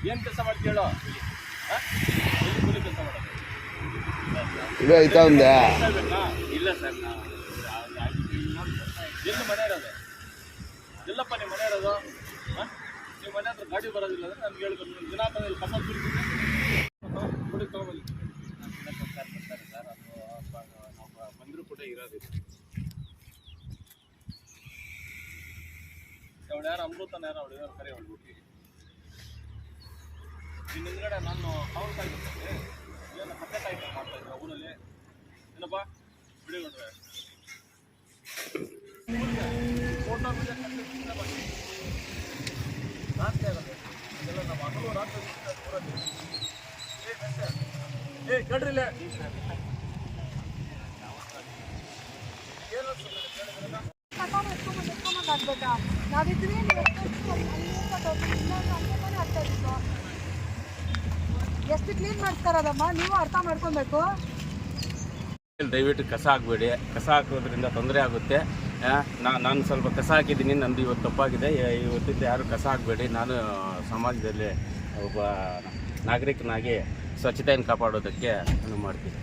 ಏನು ಕೆಲಸ ಮಾಡ್ತೀವಿ ಹೇಳೋ? ಕೂಲಿ ಕೆಲಸ ಮಾಡೋದು ಇದು ಆಯ್ತಾ ಒಂದೇ ಇಲ್ಲ ಸರ್. ಎಲ್ಲಿ ಮನೆ ಇರೋದು? ಎಲ್ಲಪ್ಪ ನಿಮ್ಮ ಮನೆ ಇರೋದು? ನಿಮ್ಮ ಮನೆ ಹತ್ರ ಗಾಡಿ ಬರೋದಿಲ್ಲ ಅಂದರೆ ನನ್ಗೆ ಹೇಳ್ಬೇಕು. ದಿನ ಬಂದಿಲ್ಲ ಕಸ ಕುಡಿ ತೊಗೊಬಲ್ಲಿ ಬರ್ತಾರೆ ಸರ್. ಅದು ನಾವು ಬಂದರೂ ಕೂಡ ಇರೋದಿಲ್ಲ. ಅವಳು ಯಾರು ಅಮೃತನ ಯಾರು ಅವಳು ಯಾರು ಕರೆ ಹೊಡ್ಬಿಟ್ಟು ಇನ್ನು ಹಿಂದ್ಗಡೆ ನಾನು ಕಾವಲು ಕಾಯ್ತಿದ್ದೆ. ಏನು ಮತ್ತೆ ಕಾಯ್ತಾ ಮಾಡ್ತಾಯಿದ್ದೆ ಊರಲ್ಲಿ. ಏನಪ್ಪ ಬಿಡಿಗೊಂಡ್ರೆ ಫೋಟೋ ರಾತ್ರಿ ಆಗೋದು ಇದೆಲ್ಲ ನಮ್ಮ ಹಗಲು ರಾತ್ರಿ ಊರಲ್ಲಿ. ಕಡ್ರಿಲ್ಲ ಏನು ಆಗ್ಬೇಕಾ? ನಾವಿದ್ರೆ ಎಷ್ಟು ಕ್ಲೀನ್ ಮಾಡ್ತಾರದಮ್ಮ, ನೀವು ಅರ್ಥ ಮಾಡ್ಕೊಬೇಕು. ದಯವಿಟ್ಟು ಕಸ ಹಾಕಬೇಡಿ. ಕಸ ಹಾಕೋದ್ರಿಂದ ತೊಂದರೆ ಆಗುತ್ತೆ. ನಾನು ಸ್ವಲ್ಪ ಕಸ ಹಾಕಿದ್ದೀನಿ, ನಂದು ಇವತ್ತು ತಪ್ಪಾಗಿದೆ. ಇವತ್ತಿಂದ ಯಾರು ಕಸ ಹಾಕಬೇಡಿ. ನಾನು ಸಮಾಜದಲ್ಲಿ ಒಬ್ಬ ನಾಗರಿಕನಾಗಿ ಸ್ವಚ್ಛತೆಯನ್ನು ಕಾಪಾಡೋದಕ್ಕೆ ನಾನು ಮಾಡ್ತೀನಿ.